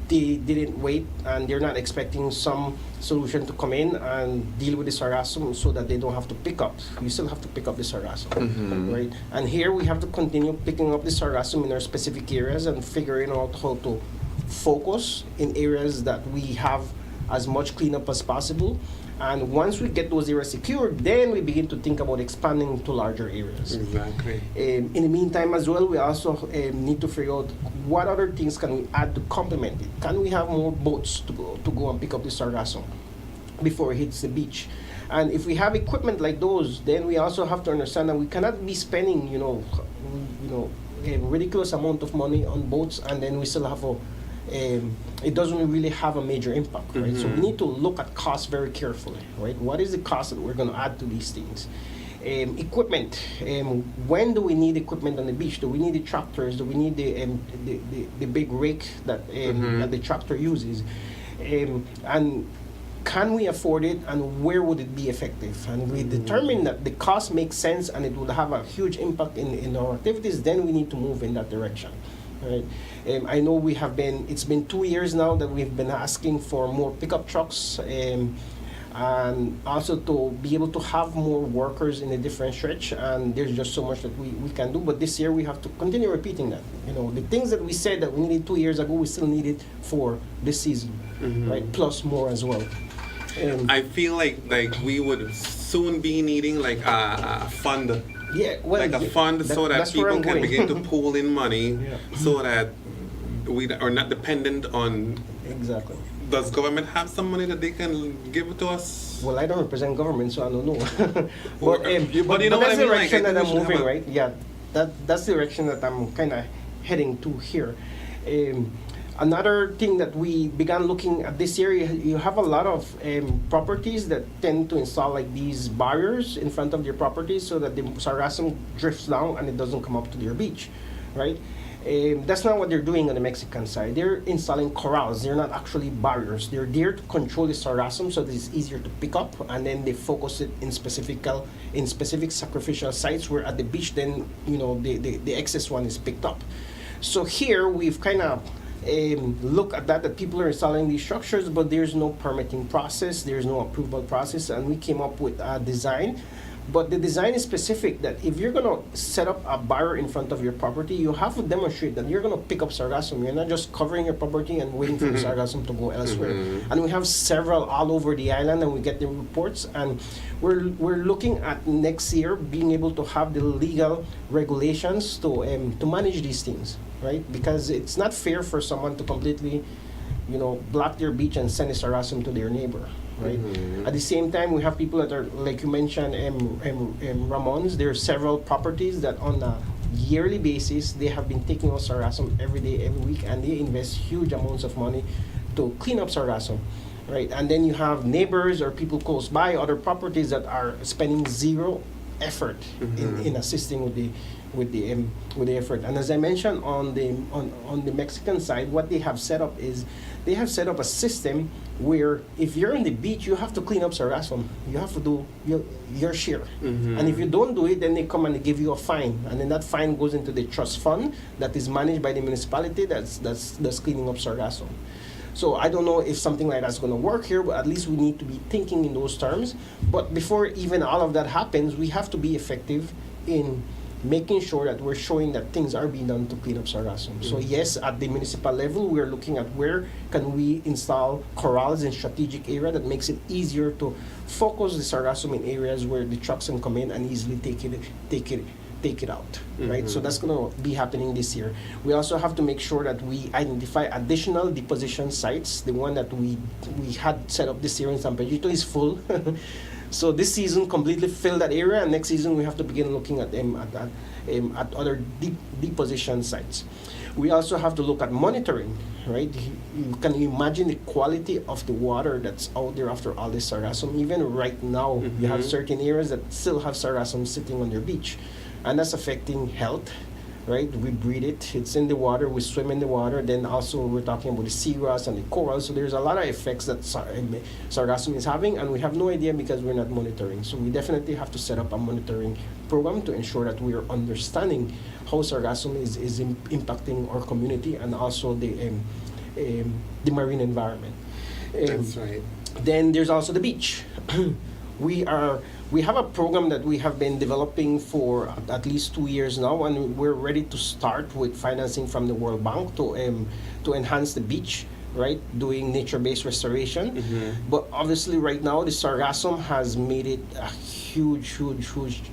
they didn't wait and they're not expecting some solution to come in and deal with the sargassum so that they don't have to pick up. You still have to pick up the sargassum, right? And here we have to continue picking up the sargassum in our specific areas and figuring out how to focus in areas that we have as much cleanup as possible. And once we get those areas secured, then we begin to think about expanding to larger areas. Exactly. In the meantime as well, we also need to figure out what other things can we add to complement it. Can we have more boats to go and pick up the sargassum before it hits the beach? And if we have equipment like those, then we also have to understand that we cannot be spending, a ridiculous amount of money on boats, and then we still have it doesn't really have a major impact, right? So we need to look at costs very carefully, right? What is the cost that we're going to add to these things? Equipment. When do we need equipment on the beach? Do we need the tractors? Do we need the big rake that the tractor uses? And can we afford it, and where would it be effective? And we determine that the cost makes sense and it will have a huge impact in our activities, then we need to move in that direction. Right. I know it's been 2 years now that we've been asking for more pickup trucks and also to be able to have more workers in a different stretch, and there's just so much that we can do. But this year we have to continue repeating that. The things that we said that we needed 2 years ago, we still need it for this season, right? Plus more as well. I feel like we would soon be needing like a fund. Yeah, well, like a fund so that people can begin to pool in money so that we are not dependent on. Exactly. Does government have some money that they can give to us? Well, I don't represent government, so I don't know. but you know what that's I the mean? direction Like, that I'm moving, right? Yeah, that's the direction that I'm kind of heading to here. Another thing that we began looking at this year, you have a lot of properties that tend to install like these barriers in front of their properties so that the sargassum drifts down and it doesn't come up to their beach, right? That's not what they're doing on the Mexican side. They're installing corrals. They're not actually barriers. They're there to control the sargassum so that it's easier to pick up, and then they focus it in specific sacrificial sites where at the beach then the excess one is picked up. So here we've kind of look at that people are installing these structures, but there's no permitting process, there's no approval process, and we came up with a design. But the design is specific that if you're going to set up a barrier in front of your property, you have to demonstrate that you're going to pick up sargassum. You're not just covering your property and waiting for the sargassum to go elsewhere. And we have several all over the island, and we get the reports, and we're looking at next year being able to have the legal regulations to manage these things, right? Because it's not fair for someone to completely, block their beach and send a sargassum to their neighbor, right? At the same time, we have people that are, like you mentioned, Ramon's. There are several properties that on a yearly basis, they have been taking out sargassum every day, every week, and they invest huge amounts of money to clean up sargassum, right? And then you have neighbors or people close by, other properties that are spending zero effort in assisting with the effort. And as I mentioned, on the Mexican side, what they have set up is they have set up a system where if you're on the beach, you have to clean up sargassum. You have to do your share. And if you don't do it, then they come and they give you a fine. And then that fine goes into the trust fund that is managed by the municipality that's cleaning up sargassum. So I don't know if something like that's going to work here, but at least we need to be thinking in those terms. But before even all of that happens, we have to be effective in making sure that we're showing that things are being done to clean up sargassum. So yes, at the municipal level, we're looking at where can we install corrals in strategic area that makes it easier to focus the sargassum in areas where the trucks can come in and easily take it out, right? So that's going to be happening this year. We also have to make sure that we identify additional deposition sites. The one that we had set up this year in San Pedro is full. So this season completely fill that area, and next season we have to begin looking at other deposition sites. We also have to look at monitoring, right? You can imagine the quality of the water that's out there after all this sargassum. Even right now, you have certain areas that still have sargassum sitting on their beach, and that's affecting health, right? We breathe it, it's in the water, we swim in the water. Then also we're talking about the seagrass and the coral. So there's a lot of effects that sargassum is having, and we have no idea because we're not monitoring. So we definitely have to set up a monitoring program to ensure that we are understanding how sargassum is impacting our community and also the marine environment. That's right. Then there's also the beach. We have a program that we have been developing for at least 2 years now, and we're ready to start with financing from the World Bank to enhance the beach, right? Doing nature-based restoration. But obviously right now the sargassum has made it a huge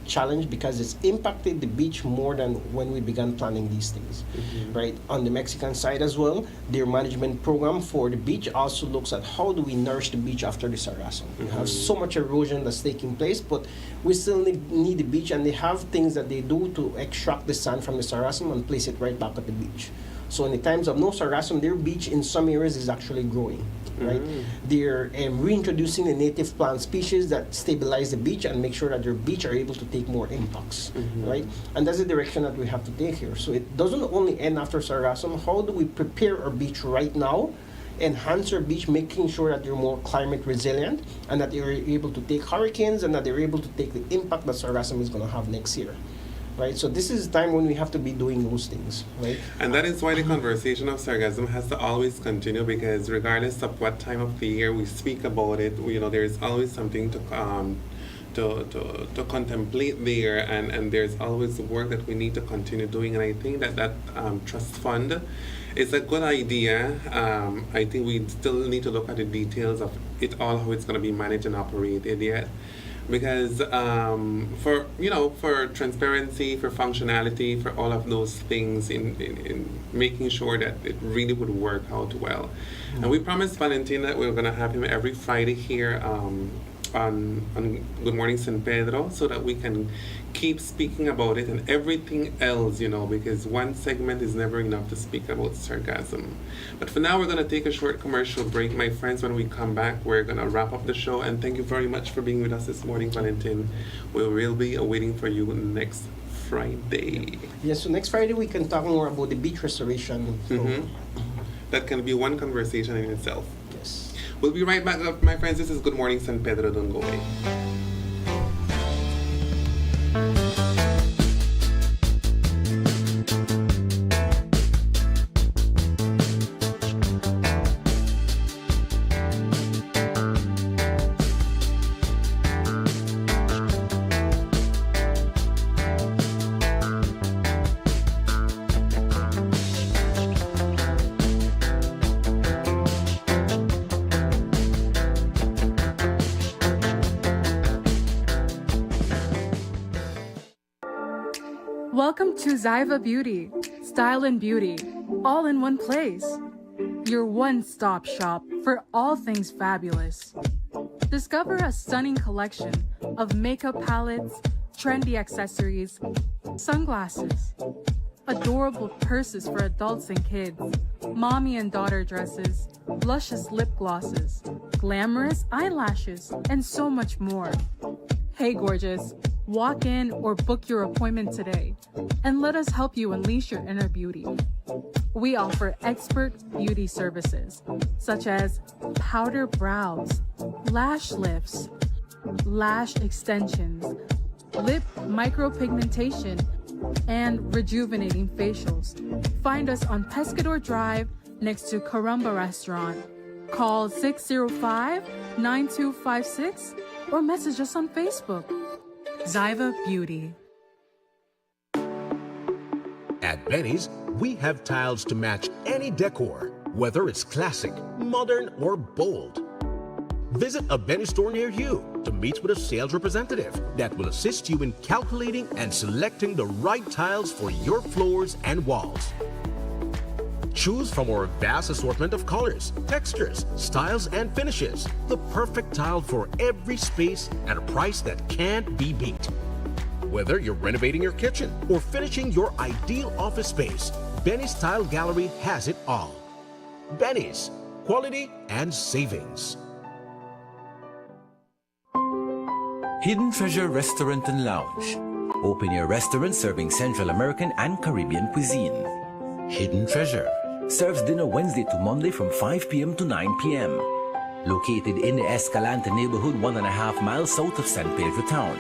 challenge because it's impacted the beach more than when we began planning these things, right? On the Mexican side as well, their management program for the beach also looks at how do we nourish the beach after the sargassum. We have so much erosion that's taking place, but we still need the beach, and they have things that they do to extract the sand from the sargassum and place it right back at the beach. So in the times of no sargassum, their beach in some areas is actually growing, right? They're reintroducing the native plant species that stabilize the beach and make sure that their beach are able to take more impacts, right? And that's the direction that we have to take here. So it doesn't only end after sargassum. How do we prepare our beach right now, enhance our beach, making sure that they're more climate resilient and that they're able to take hurricanes and that they're able to take the impact that sargassum is going to have next year. Right, so this is the time when we have to be doing those things, right? And that is why the conversation of sargassum has to always continue, because regardless of what time of the year we speak about it, you know, there is always something to contemplate there, and there's always work that we need to continue doing. And I think that trust fund is a good idea. I think we still need to look at the details of it all, how it's going to be managed and operated yet. Because for transparency, for functionality, for all of those things in making sure that it really would work out well. And we promised Valentin that we were going to have him every Friday here on Good Morning San Pedro, so that we can keep speaking about it and everything else, because one segment is never enough to speak about sargassum. But for now, we're going to take a short commercial break, my friends. When we come back, we're going to wrap up the show, and thank you very much for being with us this morning, Valentin. We will be waiting for you next Friday. Yes, so next Friday we can talk more about the beach restoration. That can be one conversation in itself. Yes. We'll be right back, my friends. This is Good Morning San Pedro. Don't go away. Welcome to Zyva Beauty, style and beauty, all in one place. Your one-stop shop for all things fabulous. Discover a stunning collection of makeup palettes, trendy accessories, sunglasses, adorable purses for adults and kids, mommy and daughter dresses, luscious lip glosses, glamorous eyelashes, and so much more. Hey gorgeous, walk in or book your appointment today and let us help you unleash your inner beauty. We offer expert beauty services such as powder brows, lash lifts, lash extensions, lip micropigmentation, and rejuvenating facials. Find us on Pescador Drive next to Caramba Restaurant. Call 605-9256 or message us on Facebook. Zyva Beauty. At Benny's, we have tiles to match any decor, whether it's classic, modern, or bold. Visit a Benny store near you to meet with a sales representative that will assist you in calculating and selecting the right tiles for your floors and walls. Choose from our vast assortment of colors, textures, styles, and finishes. The perfect tile for every space at a price that can't be beat. Whether you're renovating your kitchen or finishing your ideal office space, Benny's Tile Gallery has it all. Benny's, quality and savings. Hidden Treasure Restaurant and Lounge. Open air restaurant serving Central American and Caribbean cuisine. Hidden Treasure serves dinner Wednesday to Monday from 5 p.m. to 9 p.m. Located in the Escalante neighborhood 1.5 miles south of San Pedro town.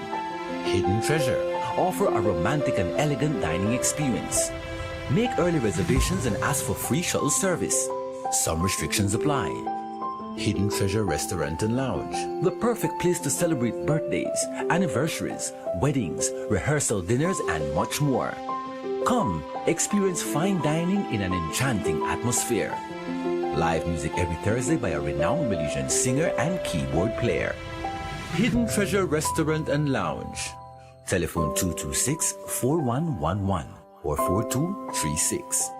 Hidden Treasure offer a romantic and elegant dining experience. Make early reservations and ask for free shuttle service. Some restrictions apply. Hidden Treasure Restaurant and Lounge, the perfect place to celebrate birthdays, anniversaries, weddings, rehearsal dinners, and much more. Come, experience fine dining in an enchanting atmosphere. Live music every Thursday by a renowned Malaysian singer and keyboard player. Hidden Treasure Restaurant and Lounge. Telephone 226-4111 or 4236.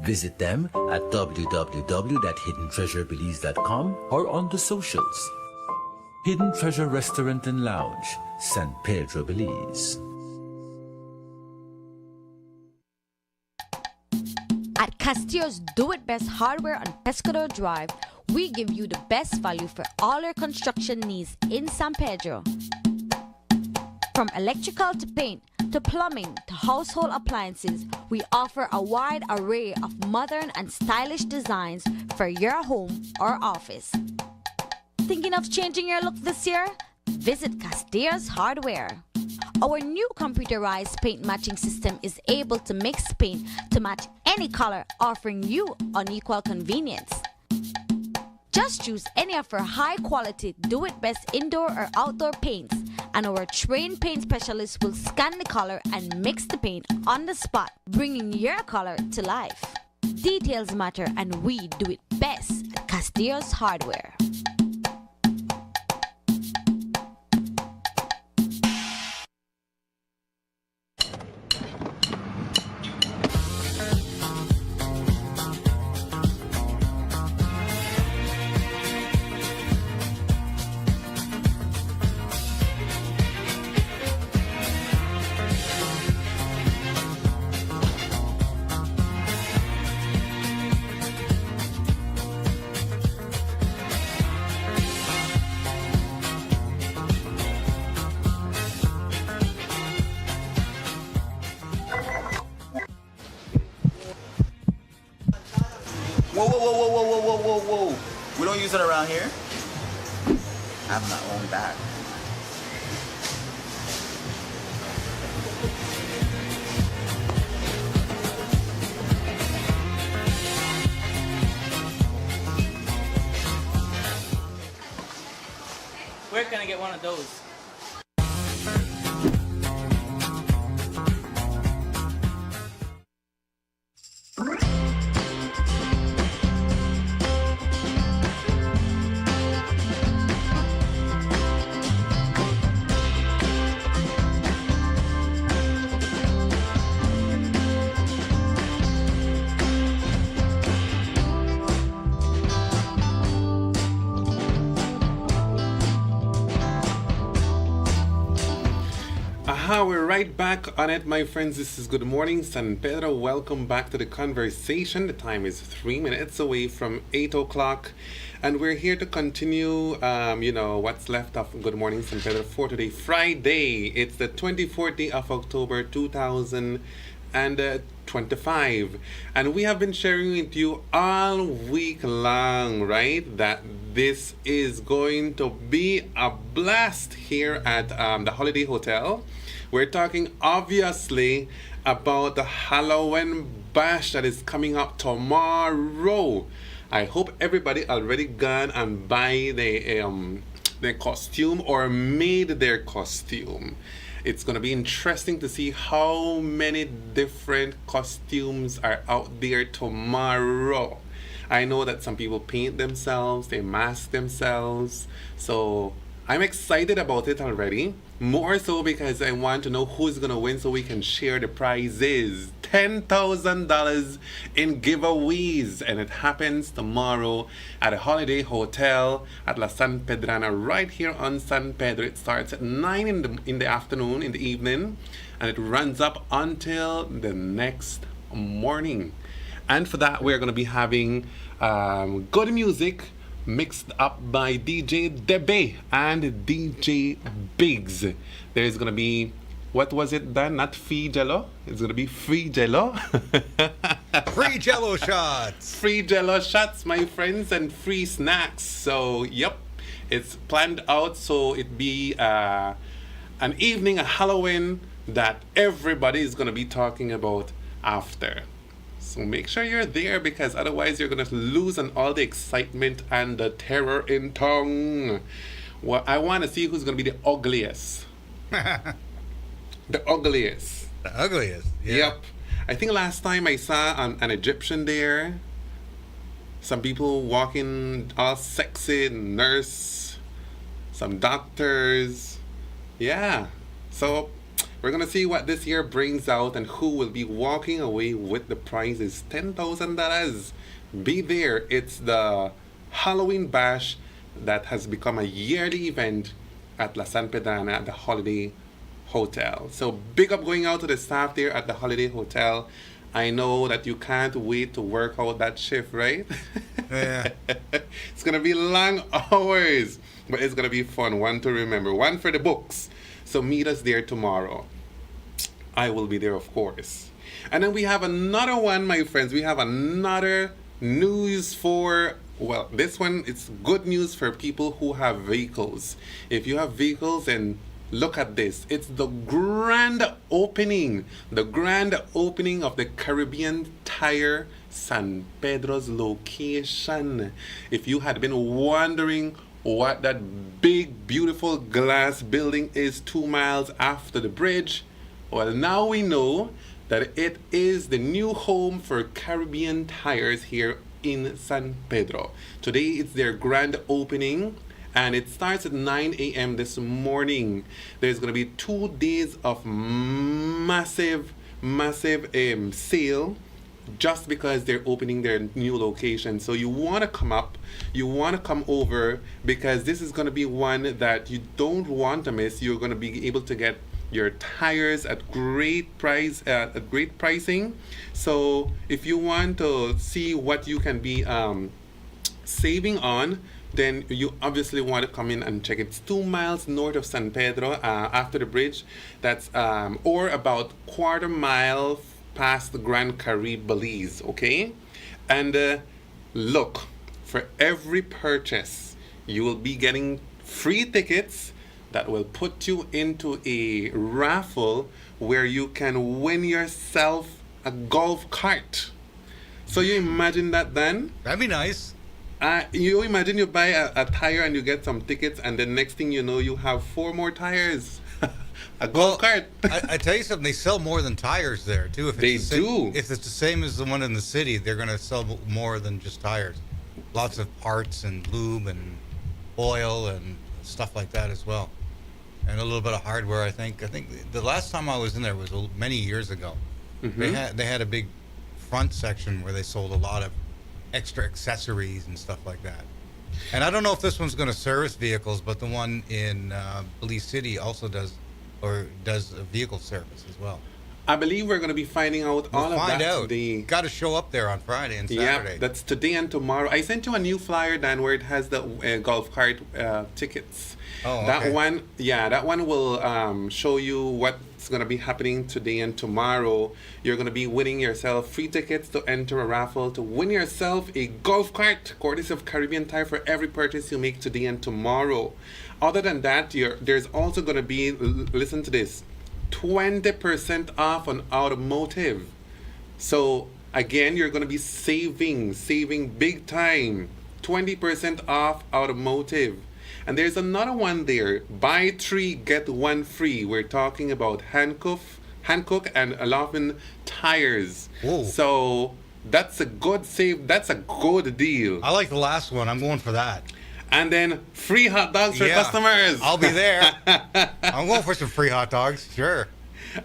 Visit them at www.hiddentreasurebelize.com or on the socials. Hidden Treasure Restaurant and Lounge, San Pedro, Belize. At Castillo's Do It Best Hardware on Pescador Drive, we give you the best value for all your construction needs in San Pedro. From electrical to paint, to plumbing, to household appliances, we offer a wide array of modern and stylish designs for your home or office. Thinking of changing your look this year? Visit Castillo's Hardware. Our new computerized paint matching system is able to mix paint to match any color, offering you unequal convenience. Just choose any of our high-quality, do-it-best indoor or outdoor paints, and our trained paint specialists will scan the color and mix the paint on the spot, bringing your color to life. Details matter, and we do it best at Castillo's Hardware. Whoa. We don't use it around here. I have my own bag. Where can I get one of those? We're right back on it, my friends. This is Good Morning San Pedro. Welcome back to the conversation. The time is 3 minutes away from 8 o'clock, and we're here to continue, what's left of Good Morning San Pedro for today, Friday. It's the 24th day of October 2025, and we have been sharing with you all week long, right, that this is going to be a blast here at the Holiday Hotel. We're talking obviously about the Halloween bash that is coming up tomorrow. I hope everybody already gone and buy the their costume or made their costume. It's going to be interesting to see how many different costumes are out there tomorrow. I know that some people paint themselves, they mask themselves. So I'm excited about it already. More so because I want to know who's going to win so we can share the prizes. $10,000 in giveaways. And it happens tomorrow at a Holiday Hotel at La San Pedrana right here on San Pedro. It starts at 9 in the afternoon, in the evening. And it runs up until the next morning. And for that, we're going to be having good music mixed up by DJ Debe and DJ Biggs. There's going to be, what was it then? Not free jello. It's going to be free jello. Free jello shots. Free jello shots, my friends, and free snacks. So, yep, it's planned out so it be an evening, a Halloween that everybody is going to be talking about after. So make sure you're there because otherwise you're going to lose on all the excitement and the terror in tongue. Well, I want to see who's going to be the ugliest. The ugliest. The ugliest? Yeah. Yep. I think last time I saw an Egyptian there. Some people walking all sexy, nurse, some doctors. Yeah. So we're going to see what this year brings out and who will be walking away with the prizes. $10,000. Be there. It's the Halloween Bash that has become a yearly event at La San Pedrana at the Holiday Hotel. So big up going out to the staff there at the Holiday Hotel. I know that you can't wait to work out that shift, right? Yeah. It's going to be long hours, but it's going to be fun. One to remember, one for the books. So meet us there tomorrow. I will be there, of course. And then we have another one, my friends. We have another news for, well, this one, it's good news for people who have vehicles. If you have vehicles, then look at this. It's the grand opening of the Caribbean Tire San Pedro's location. If you had been wondering what that big, beautiful glass building is 2 miles after the bridge, well, now we know that it is the new home for Caribbean Tires here in San Pedro. Today it's their grand opening and it starts at 9 a.m. this morning. There's going to be 2 days of massive sale just because they're opening their new location. So you want to come up, you want to come over because this is going to be one that you don't want to miss. You're going to be able to get your tires at great pricing. So if you want to see what you can be saving on, then you obviously want to come in and check it. It's 2 miles north of San Pedro after the bridge. That's or about quarter mile past the Grand Caribe Belize, okay? And look, for every purchase, you will be getting free tickets that will put you into a raffle where you can win yourself a golf cart. So you imagine that then? That'd be nice. You imagine you buy a tire and you get some tickets and the next thing you know you have 4 more tires. A golf cart. I tell you something, they sell more than tires there too. If They do. If it's the same as the one in the city, they're going to sell more than just tires. Lots of parts and lube and oil and stuff like that as well. And a little bit of hardware, I think. I think the last time I was in there was many years ago. Mm-hmm. They had a big front section where they sold a lot of extra accessories and stuff like that. And I don't know if this one's going to service vehicles, but the one in Belize City also does a vehicle service as well. I believe we're going to be finding out all of that today. Got to show up there on Friday and Saturday. Yeah, that's today and tomorrow. I sent you a new flyer, Dan, where it has the golf cart tickets. Oh, okay. That one will show you what's going to be happening today and tomorrow. You're going to be winning yourself free tickets to enter a raffle to win yourself a golf cart, courtesy of Caribbean Tire, for every purchase you make today and tomorrow. Other than that, there's also going to be, listen to this, 20% off on automotive. So again, you're going to be saving big time. 20% off automotive. And there's another one there. Buy 3, get 1 free. We're talking about Hankook and Laughlin tires. Whoa. So that's a good save. That's a good deal. I like the last one. I'm going for that. And then free hot dogs for customers. I'll be there. I'm going for some free hot dogs. Sure.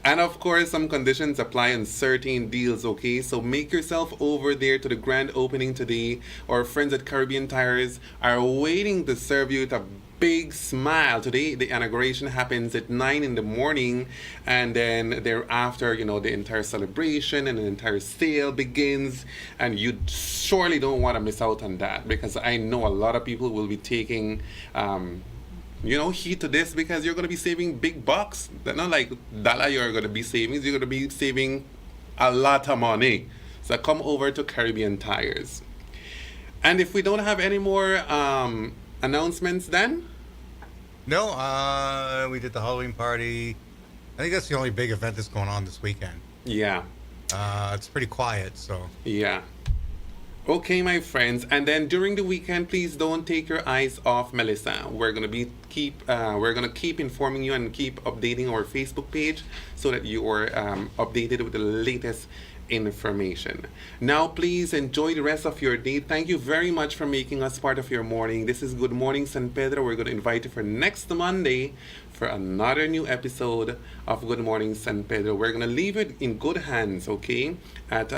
And of course, some conditions apply on certain deals, okay? So make yourself over there to the grand opening today. Our friends at Caribbean Tires are waiting to serve you with a big smile. Today, the inauguration happens at 9 in the morning, and then thereafter, you know, the entire celebration and the entire sale begins, and you surely don't want to miss out on that, because I know a lot of people will be taking you know, heed to this, because you're going to be saving big bucks. They're not like dollar you're going to be saving. You're going to be saving a lot of money. So come over to Caribbean Tires. And if we don't have any more announcements then? No, we did the Halloween party. I think that's the only big event that's going on this weekend. Yeah. It's pretty quiet, so. Yeah. Okay, my friends, and then during the weekend, please don't take your eyes off Melissa. We're gonna keep informing you and keep updating our Facebook page so that you are updated with the latest information. Now, please enjoy the rest of your day. Thank you very much for making us part of your morning. This is Good Morning San Pedro. We're gonna invite you for next Monday for another new episode of Good Morning San Pedro. We're gonna leave it in good hands, okay? At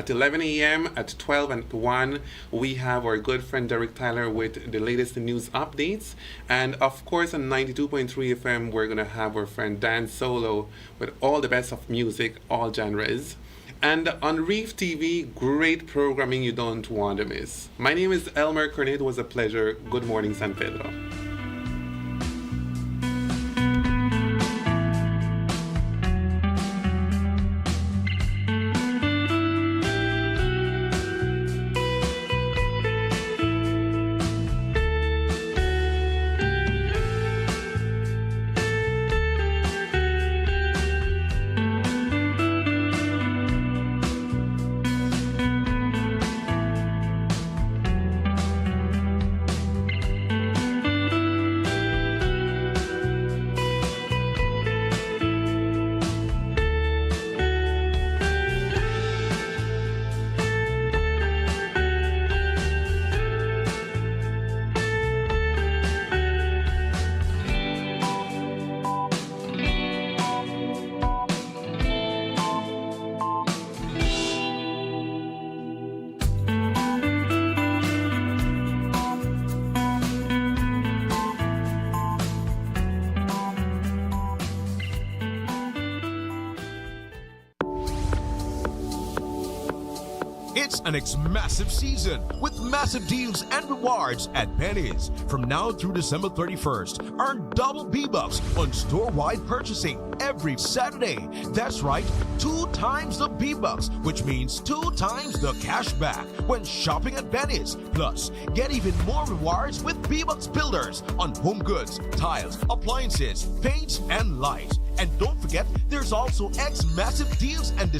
11 a.m., at 12, and at 1, we have our good friend Derek Tyler with the latest news updates. And of course, on 92.3 FM, we're gonna have our friend Dan Solo with all the best of music, all genres. And on Reef TV, great programming you don't want to miss. My name is Elmer Cornet. It was a pleasure. Good morning, San Pedro. It's an massive season with massive deals and rewards at Penny's. From now through December 31st, earn double B-Bucks on store-wide purchasing every Saturday. That's right, 2 times the B-Bucks, which means 2 times the cash back when shopping at Penny's. Plus, get even more rewards with B-Bucks Builders on home goods, tiles, appliances, paints, and lights. And don't forget, there's also massive deals and